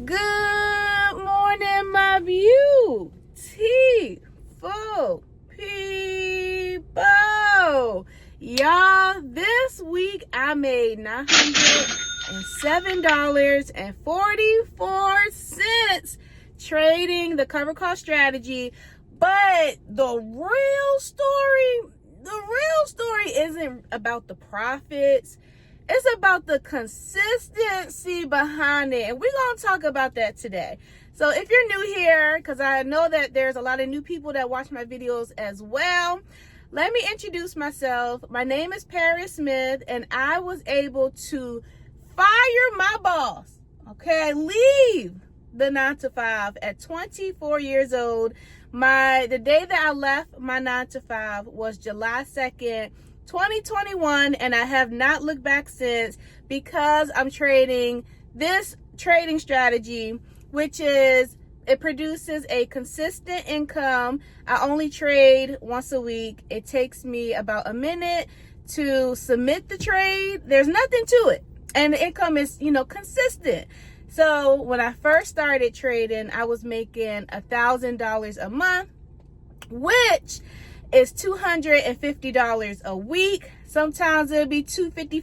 Good morning, my beautiful people. Y'all, this week I made $907.44 trading the cover call strategy. But the real story isn't about the profits. It's about the consistency behind it. And we're going to talk about that today. So if you're new here, because I know that there's a lot of new people that watch my videos as well, let me introduce myself. My name is Paris Smith, and I was able to fire my boss, leave the 9-to-5 at 24 years old. The day that I left my 9-to-5 was July 2nd, 2021, and I have not looked back since, because I'm trading this trading strategy, which is it produces a consistent income. I only trade once a week. It takes me about a minute to submit the trade. There's nothing to it, and the income is consistent. So when I first started trading, I was making $1,000 a month, which is $250 a week. Sometimes it'll be $255.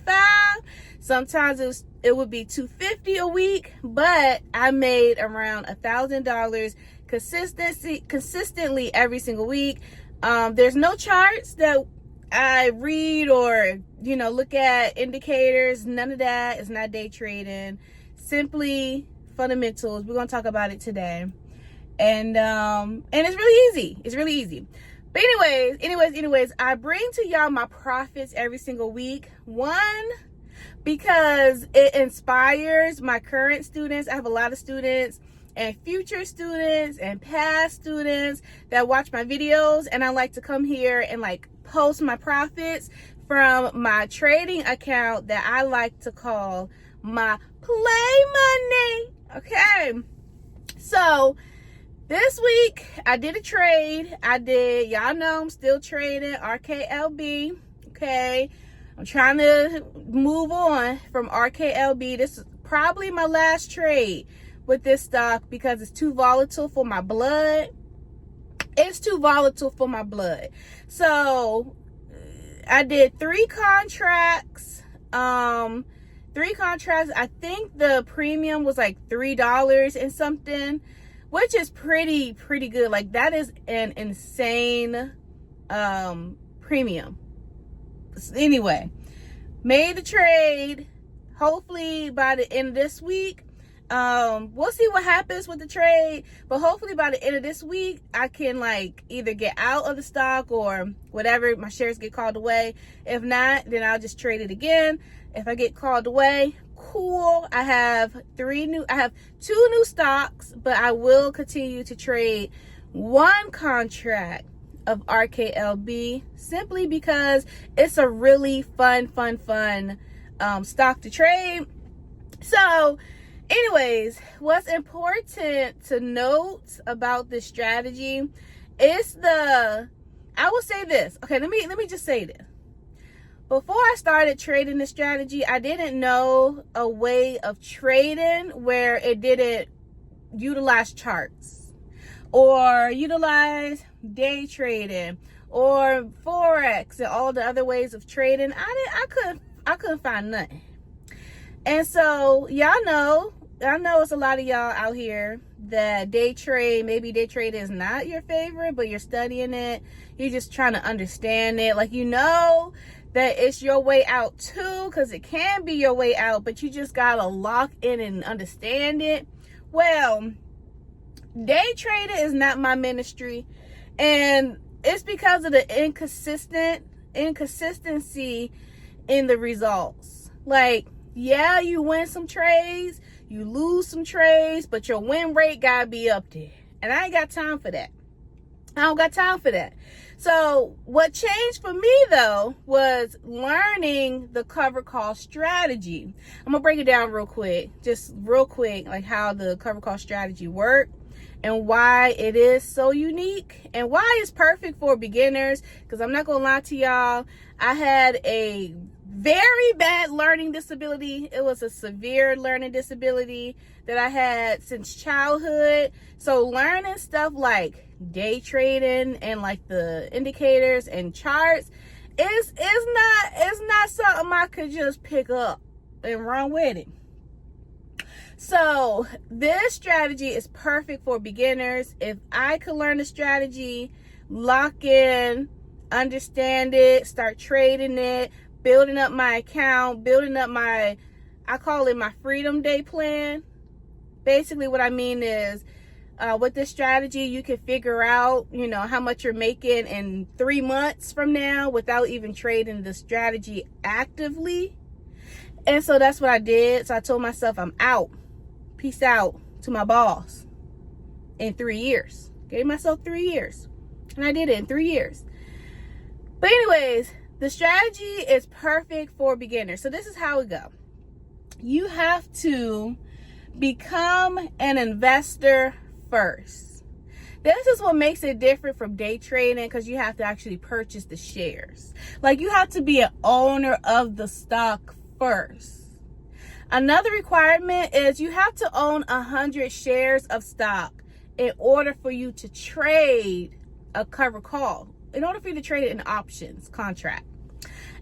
Sometimes it would be $250 a week. But I made around $1,000 consistently every single week. There's no charts that I read or look at indicators. None of that. It's not day trading. Simply fundamentals. We're gonna talk about it today, and it's really easy. But anyways, I bring to y'all my profits every single week. One, because it inspires my current students. I have a lot of students and future students and past students that watch my videos, and I like to come here and post my profits from my trading account that I like to call my play money. So this week I did a trade. Y'all know I'm still trading RKLB. I'm trying to move on from RKLB. This is probably my last trade with this stock because it's too volatile for my blood. So I did 3 contracts. I think the premium was like $3 and something, which is pretty good. That is an insane premium. Anyway, made the trade. Hopefully by the end of this week, we'll see what happens with the trade, but hopefully by the end of this week I can either get out of the stock or whatever, my shares get called away. If not, then I'll just trade it again. If I get called away, cool. I have 2 new stocks, but I will continue to trade 1 contract of RKLB simply because it's a really fun stock to trade. So anyways, what's important to note about this strategy is I will say this. Let me just say this. Before I started trading this strategy, I didn't know a way of trading where it didn't utilize charts or utilize day trading or Forex and all the other ways of trading. I couldn't find nothing. And so I know it's a lot of y'all out here that day trade. Maybe day trade is not your favorite, but you're studying it. You're just trying to understand it. That it's your way out too, because it can be your way out, but you just gotta lock in and understand it. Well, day trading is not my ministry, and it's because of the inconsistency in the results. Yeah, you win some trades, you lose some trades, but your win rate gotta be up there, and I ain't got time for that. I don't got time for that. So what changed for me though was learning the cover call strategy. I'm gonna break it down real quick, how the cover call strategy works and why it is so unique and why it's perfect for beginners. Because I'm not gonna lie to y'all, I had a very bad learning disability. It was a severe learning disability that I had since childhood. So learning stuff like day trading and like the indicators and charts is not something I could just pick up and run with it. So this strategy is perfect for beginners. If I could learn the strategy, lock in, understand it, start trading it, building up my account, building up my, I call it my Freedom Day plan. Basically what I mean is with this strategy, you can figure out, you know, how much you're making in 3 months from now without even trading the strategy actively. And so that's what I did. So I told myself I'm out. Peace out to my boss in 3 years. Gave myself 3 years. And I did it in 3 years. But anyways, the strategy is perfect for beginners. So this is how it goes. You have to become an investor first. This is what makes it different from day trading, because you have to actually purchase the shares. Like, you have to be an owner of the stock first. Another requirement is you have to own 100 shares of stock in order for you to trade a covered call, in order for you to trade it in options contract.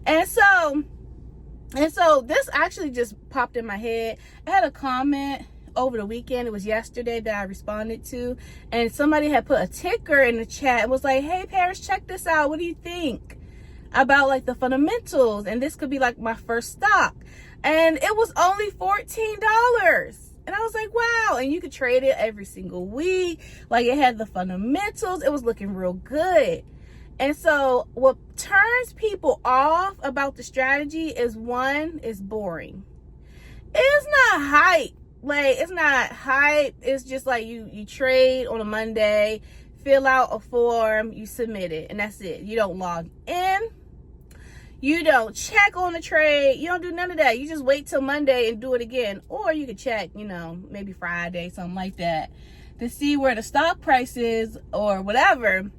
And so this actually just popped in my head. I had a comment over the weekend. It was yesterday that I responded to, and somebody had put a ticker in the chat and was like, hey Paris, check this out. What do you think about like the fundamentals? And this could be like my first stock. And it was only $14. And I was like, wow. And you could trade it every single week. Like, it had the fundamentals. It was looking real good. And so what turns people off about the strategy is, one, is boring. It's not hype. Like, it's not hype. It's just like you trade on a Monday, fill out a form, you submit it, and that's it. You don't log in. You don't check on the trade. You don't do none of that. You just wait till Monday and do it again. Or you could check, you know, maybe Friday, something like that, to see where the stock price is or whatever.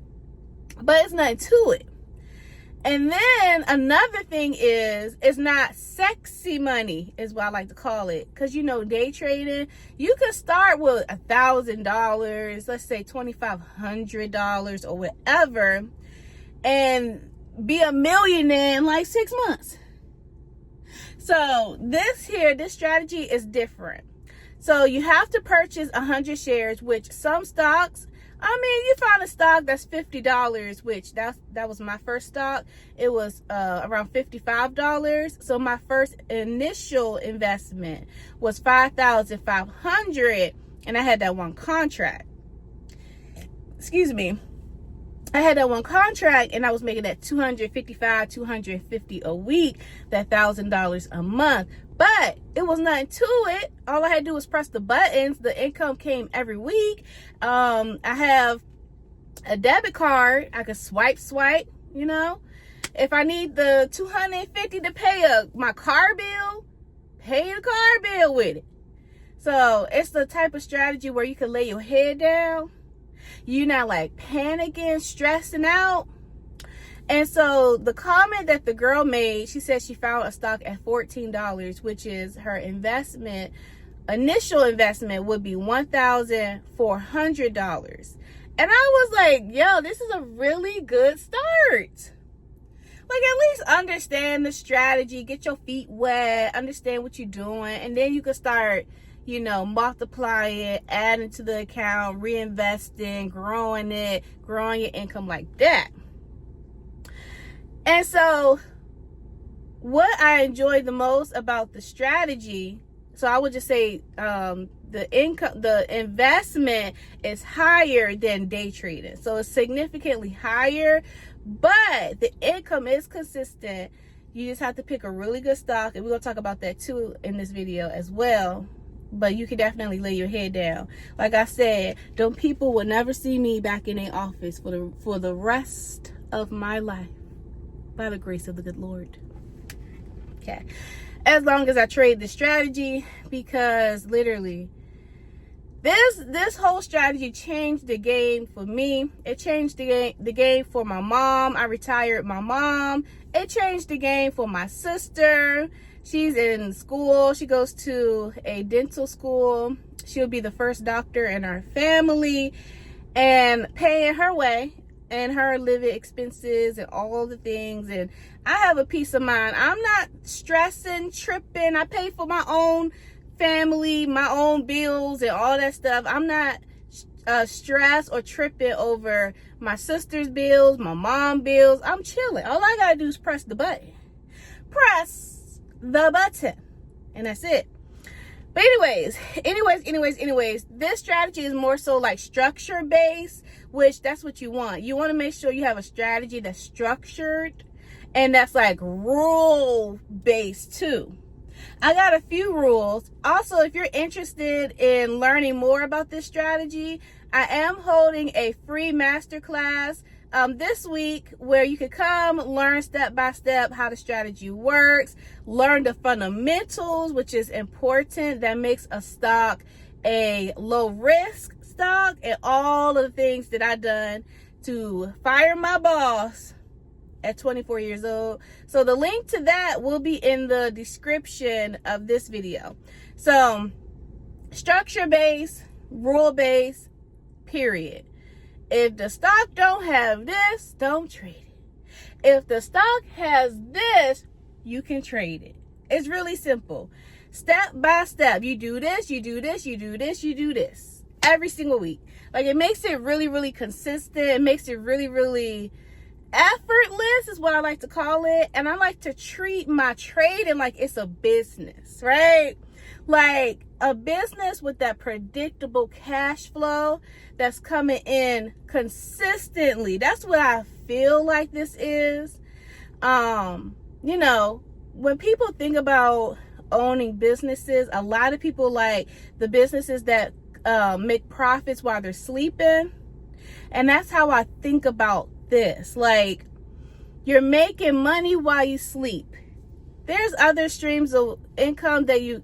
But it's nothing to it. And then another thing is, it's not sexy money, is what I like to call it. Because, you know, day trading, you could start with $1,000, let's say $2,500 or whatever, and be a millionaire in like 6 months. So this strategy is different. So you have to purchase 100 shares, which some stocks, I mean, you find a stock that's $50, which that was my first stock. It was around $55. So my first initial investment was $5,500, and I had that one contract. Excuse me. I had that one contract, and I was making that $255, $250 a week, that $1,000 a month. But it was nothing to it. All I had to do was press the buttons. The income came every week. I have a debit card. I could swipe, you know. If I need the $250 to pay my car bill, pay the car bill with it. So it's the type of strategy where you can lay your head down. You're not like panicking, stressing out. And so the comment that the girl made, she said she found a stock at $14, which is her investment. Initial investment would be $1,400. And I was like, yo, this is a really good start. Like, at least understand the strategy, get your feet wet, understand what you're doing, and then you can start, you know, multiplying, adding to the account, reinvesting, growing your income like that. And so what I enjoyed the most about the strategy, so I would just say the investment is higher than day trading. So it's significantly higher, but the income is consistent. You just have to pick a really good stock, and we're going to talk about that too in this video as well. But you can definitely lay your head down. Like I said, them people will never see me back in their office for the rest of my life, by the grace of the good Lord. Okay. As long as I trade the strategy, because literally This whole strategy changed the game for me. It changed the game for my mom. I retired my mom. It changed the game for my sister. She's in school. She goes to a dental school. She'll be the first doctor in our family, and paying her way and her living expenses and all the things. And I have a peace of mind. I'm not stressing, tripping. I pay for my own family, my own bills and all that stuff. I'm not stressed or tripping over my sister's bills, my mom's bills. I'm chilling. All I gotta do is press the button. Press the button. And that's it. But anyways, this strategy is more so like structure based, which that's what you want. You want to make sure you have a strategy that's structured and that's like rule based too. I got a few rules. Also, if you're interested in learning more about this strategy, I am holding a free masterclass this week where you could come learn step by step how the strategy works, learn the fundamentals, which is important, that makes a stock a low risk stock, and all of the things that I done to fire my boss at 24 years old. So the link to that will be in the description of this video. So structure based, rule based, period. If the stock don't have this, don't trade it. If the stock has this, you can trade it. It's really simple. Step by step. You do this, you do this, you do this, you do this. Every single week. Like, it makes it really, really consistent. It makes it really, really effortless is what I like to call it. And I like to treat my trading like it's a business, right? Like a business with that predictable cash flow that's coming in consistently. That's what I feel like this is. You know, when people think about owning businesses, a lot of people like the businesses that make profits while they're sleeping. And that's how I think about this. Like, you're making money while you sleep. There's other streams of income that you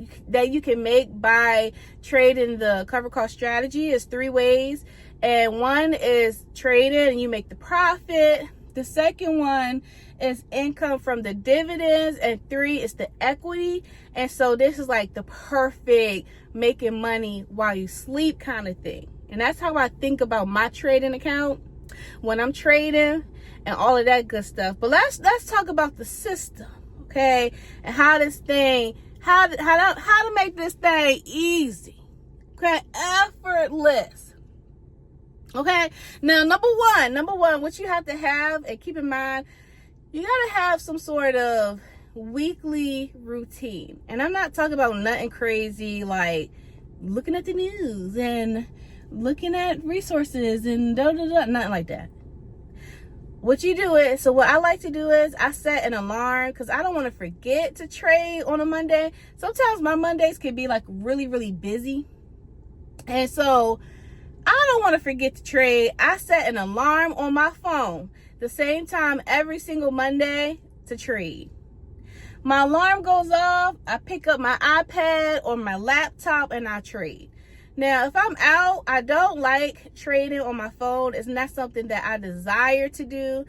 can make by trading the cover call strategy. Is 3 ways, and one is trading and you make the profit. The second one is income from the dividends, and 3 is the equity. And so this is like the perfect making money while you sleep kind of thing. And that's how I think about my trading account when I'm trading and all of that good stuff. But let's talk about the system. Okay, and how this thing, how to make this thing easy, okay, effortless. Okay, now number one, what you have to have and keep in mind, you gotta have some sort of weekly routine. And I'm not talking about nothing crazy like looking at the news and looking at resources and nothing like that. What you do is, so what I like to do is I set an alarm because I don't want to forget to trade on a Monday. Sometimes my Mondays can be like really, really busy. And so I don't want to forget to trade. I set an alarm on my phone the same time every single Monday to trade. My alarm goes off, I pick up my iPad or my laptop and I trade. Now, if I'm out, I don't like trading on my phone. It's not something that I desire to do.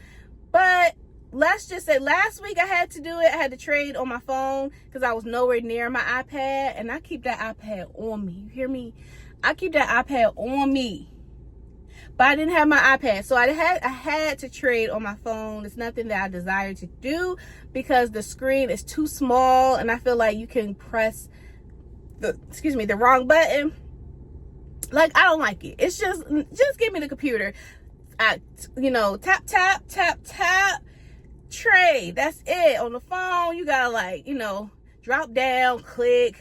But let's just say last week I had to do it. I had to trade on my phone because I was nowhere near my iPad. And I keep that iPad on me. You hear me? I keep that iPad on me. But I didn't have my iPad. So I had to trade on my phone. It's nothing that I desire to do because the screen is too small. And I feel like you can press the wrong button. Like, I don't like it. It's just give me the computer. Tap, trade. That's it. On the phone, you gotta drop down, click,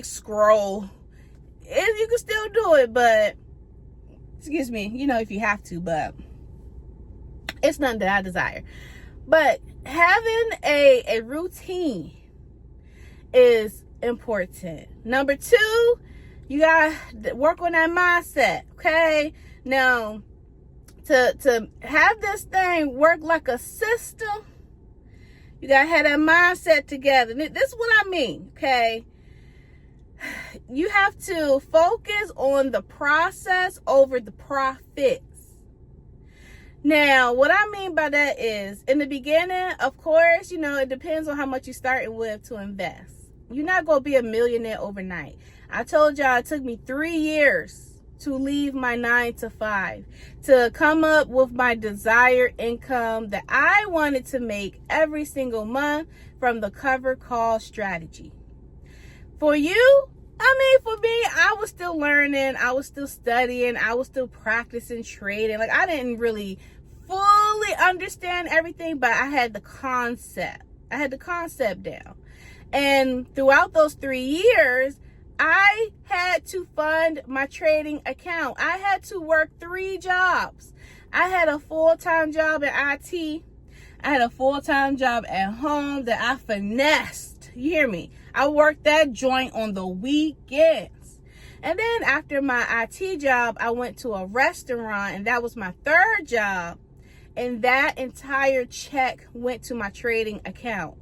scroll. And you can still do it, but if you have to, but it's nothing that I desire. But having a routine is important. Number 2, you gotta work on that mindset. Okay, now to have this thing work like a system, you gotta have that mindset together. This is what I mean. Okay, you have to focus on the process over the profits. Now, what I mean by that is, in the beginning, of course, you know, it depends on how much you're starting with to invest. You're not going to be a millionaire overnight. I told y'all it took me 3 years to leave my 9-to-5, to come up with my desired income that I wanted to make every single month from the cover call strategy. For you, for me, I was still learning, I was still studying, I was still practicing trading. Like, I didn't really fully understand everything, but I had the concept. I had the concept down. And throughout those 3 years, I had to fund my trading account. I had to work 3 jobs. I had a full-time job in IT. I had a full-time job at home that I finessed. You hear me? I worked that joint on the weekends. And then after my IT job, I went to a restaurant, and that was my 3rd job. And that entire check went to my trading account.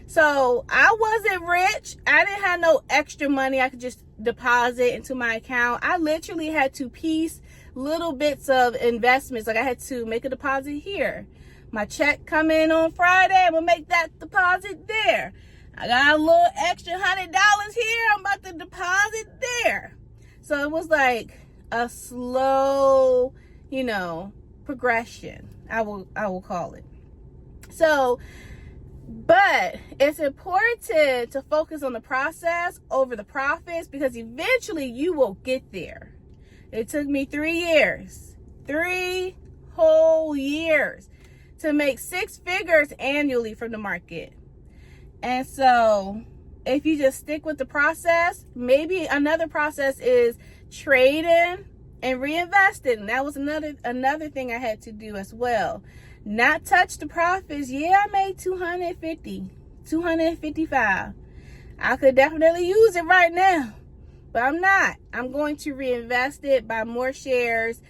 So I wasn't rich. I didn't have no extra money I could just deposit into my account. I literally had to piece little bits of investments. Like, I had to make a deposit here. My check come in on Friday, I'm gonna make that deposit there. I got a little extra $100 here, I'm about to deposit there. So it was like a slow, progression, I will call it. So, but it's important to focus on the process over the profits, because eventually you will get there. It took me 3 years, 3 whole years, to make 6 figures annually from the market. And so if you just stick with the process, maybe another process is trading and reinvesting. That was another thing I had to do as well. Not touch the profits. Yeah, I made $250, $255. I could definitely use it right now, but I'm not. I'm going to reinvest it, buy more shares,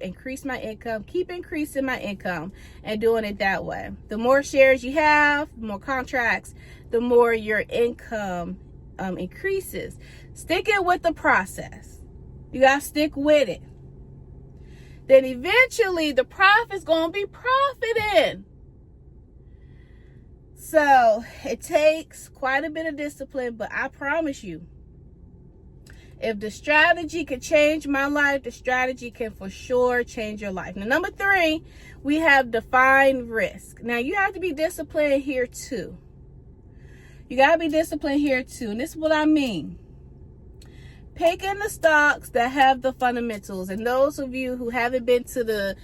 increase my income, keep increasing my income, and doing it that way. The more shares you have, the more contracts, the more your income increases. Stick it with the process. You got to stick with it. Then eventually the profit's going to be profiting. So it takes quite a bit of discipline, but I promise you, if the strategy could change my life, the strategy can for sure change your life. Now, number 3, we have defined risk. Now, you have to be disciplined here too. You got to be disciplined here too. And this is what I mean. Picking the stocks that have the fundamentals. And those of you who haven't been to the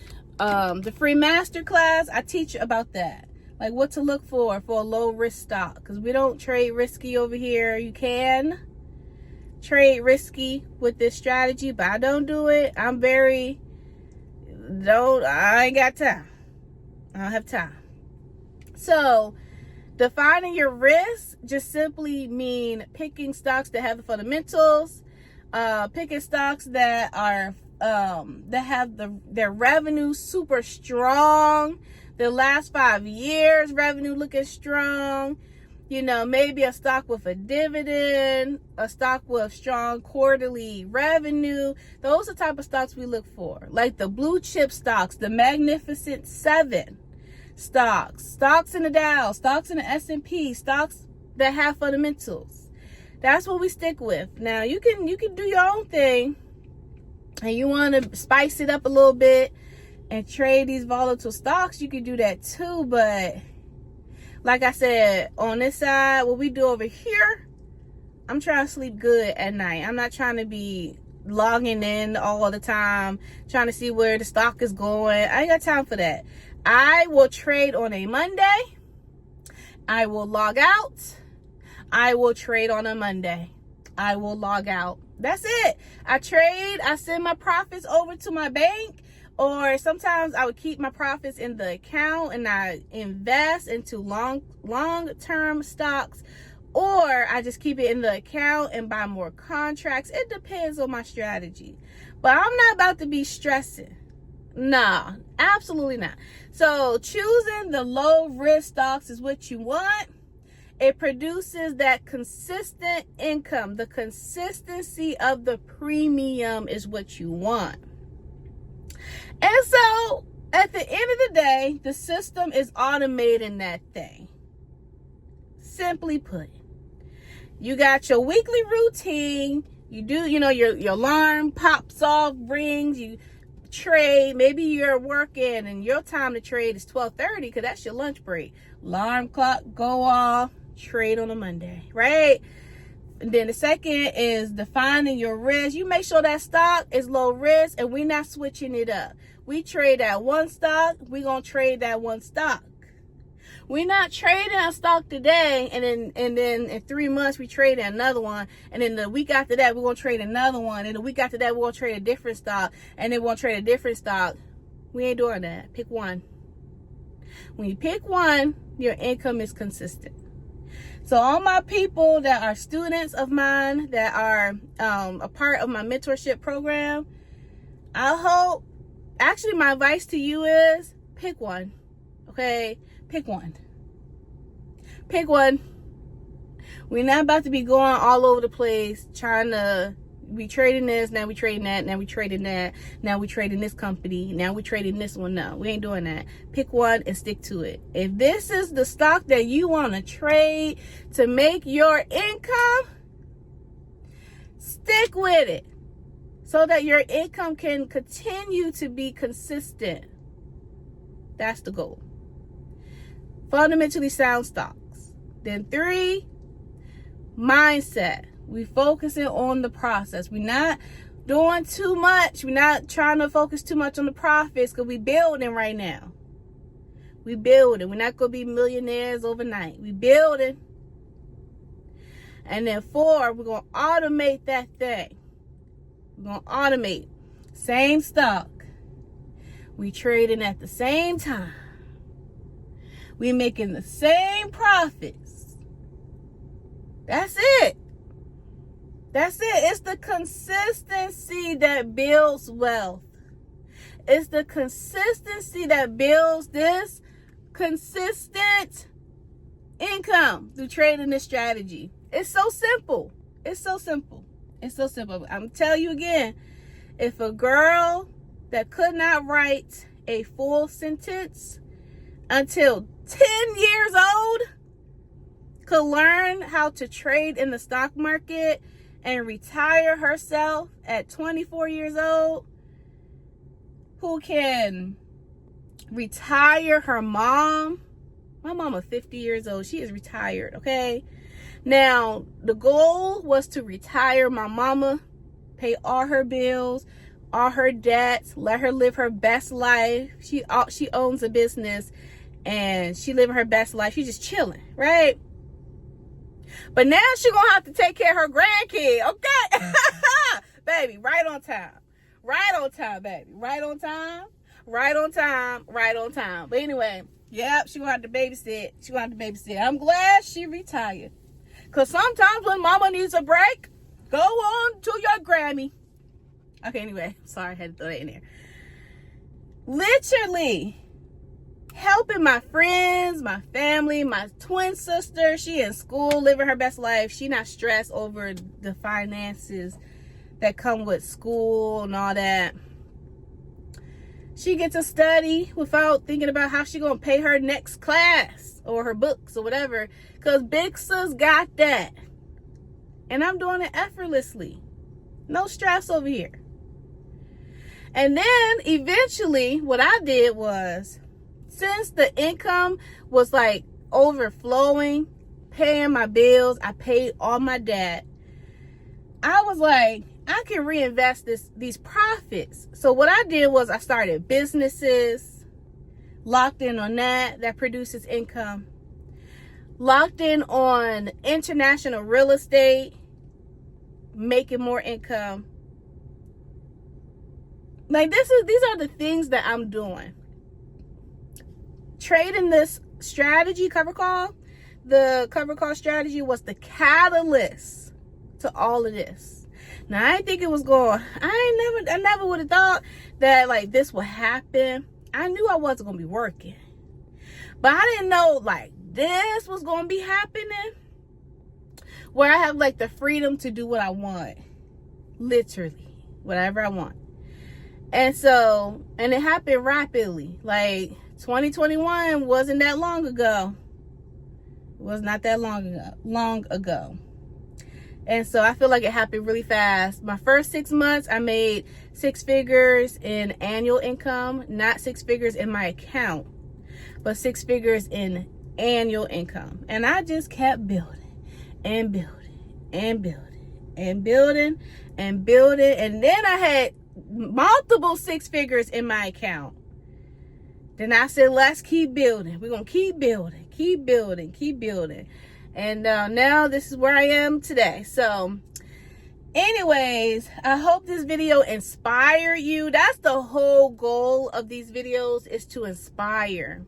free masterclass, I teach about that. Like what to look for a low risk stock. Because we don't trade risky over here. You can trade risky with this strategy, but I don't do it. I ain't got time. I don't have time. So defining your risk just simply mean picking stocks that have the fundamentals, picking stocks that are that have their revenue super strong, the last 5 years revenue looking strong. Maybe a stock with a dividend, a stock with strong quarterly revenue. Those are the type of stocks we look for. Like the blue chip stocks, the Magnificent 7 stocks in the Dow, stocks in the S&P, stocks that have fundamentals. That's what we stick with. Now, you can do your own thing, and you want to spice it up a little bit and trade these volatile stocks, you can do that too, but like I said, on this side, what we do over here, I'm trying to sleep good at night. I'm not trying to be logging in all the time, trying to see where the stock is going. I ain't got time for that. I will trade on a Monday. I will log out. I will trade on a Monday. I will log out. That's it. I trade. I send my profits over to my bank. Or sometimes I would keep my profits in the account and I invest into long-term stocks, or I just keep it in the account and buy more contracts. It depends on my strategy. But I'm not about to be stressing. Nah, absolutely not. So choosing the low risk stocks is what you want. It produces that consistent income. The consistency of the premium is what you want. And so at the end of the day, the system is automating that thing. Simply put, you got your weekly routine. You do, your alarm pops off, rings, you trade. Maybe you're working and your time to trade is 12:30 because that's your lunch break. Alarm clock go off, trade on a Monday, right? And then the second is defining your risk. You make sure that stock is low risk and we're not switching it up. We trade that one stock, we're going to trade that one stock. We're not trading a stock today and then in 3 months we trade another one. And then the week after that, we're going to trade another one. And the week after that, we're going to trade a different stock. And then we're going to trade a different stock. We ain't doing that. Pick one. When you pick one, your income is consistent. So all my people that are students of mine, that are a part of my mentorship program, actually my advice to you is pick one. Okay? Pick one. Pick one. We're not about to be going all over the place trying to be trading this, now we trading that, now we trading that, now we trading this company, now we trading this one. No, we ain't doing that. Pick one and stick to it. If this is the stock that you want to trade to make your income, stick with it so that your income can continue to be consistent. That's the goal. Fundamentally sound stocks. Then 3, mindset. We focusing on the process. We're not doing too much. We're not trying to focus too much on the profits because we building right now. We building. We're not going to be millionaires overnight. We building. And then 4, we're going to automate that thing. We're going to automate. Same stock. We trading at the same time. We making the same profits. That's it. That's it. It's the consistency that builds wealth. It's the consistency that builds this consistent income through trading this strategy. It's so simple. It's so simple. It's so simple. I'm telling you again, if a girl that could not write a full sentence until 10 years old could learn how to trade in the stock market and retire herself at 24 years old, who can retire her mom. My mama 50 years old. She is retired, okay? Now, the goal was to retire my mama, pay all her bills, all her debts, let her live her best life. She owns a business and she living her best life. She's just chilling, right? But now she gonna have to take care of her grandkid, okay? Baby, right on time. Right on time, baby. Right on time. Right on time. Right on time. But anyway, yep, she gonna have to babysit. She gonna have to babysit. I'm glad she retired. Because sometimes when mama needs a break, go on to your Grammy. Okay, anyway, sorry, I had to throw that in there. Literally helping my friends, my family, my twin sister. She in school, living her best life. She not stressed over the finances that come with school and all that. She gets to study without thinking about how she gonna pay her next class or her books or whatever. Because Big Sis got that. And I'm doing it effortlessly. No stress over here. And then eventually what I did was, since the income was like overflowing, paying my bills, I paid all my debt, I was like, I can reinvest these profits. So what I did was I started businesses, locked in on that produces income, locked in on international real estate, making more income. Like these are the things that I'm doing. Trading this strategy cover call, the cover call strategy was the catalyst to all of this. Now I didn't think it was going. I never would have thought that like this would happen. I knew I wasn't gonna be working, but I didn't know like this was going to be happening, where I have like the freedom to do what I want, literally whatever I want. And so, and it happened rapidly. Like 2021 wasn't that long ago. It was not that long ago. And so I feel like it happened really fast. My first 6 months, I made 6 figures in annual income, not 6 figures in my account, but 6 figures in annual income. And I just kept building and building and building and building and building. And then I had multiple 6 figures in my account. Then I said, let's keep building. We're going to keep building, keep building, keep building. And now this is where I am today. So anyways, I hope this video inspired you. That's the whole goal of these videos, is to inspire.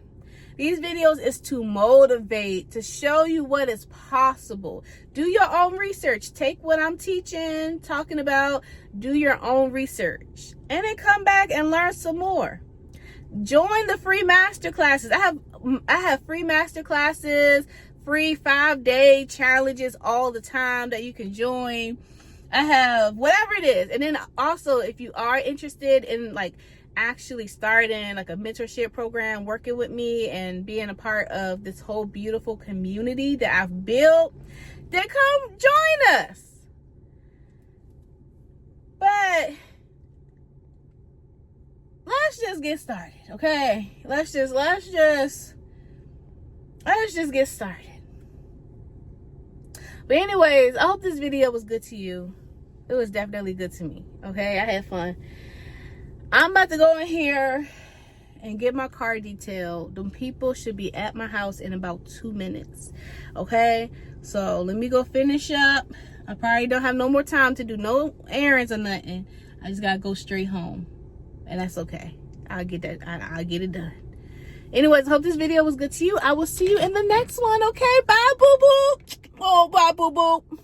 These videos is to motivate, to show you what is possible. Do your own research. Take what I'm teaching, talking about, do your own research. And then come back and learn some more. Join the free masterclasses. I have free masterclasses, free 5-day challenges all the time that you can join. I have whatever it is. And then also, if you are interested in like actually starting like a mentorship program, working with me and being a part of this whole beautiful community that I've built, then come join us. But let's just get started, okay? Let's just get started. But anyways, I hope this video was good to you. It was definitely good to me, okay? I had fun. I'm about to go in here and get my car detailed. Them people should be at my house in about 2 minutes, okay? So let me go finish up. I probably don't have no more time to do no errands or nothing. I just gotta go straight home, and that's okay. I'll get that. I'll get it done. Anyways, hope this video was good to you. I will see you in the next one, okay? Bye, boo-boo. Oh, bye, boo-boo.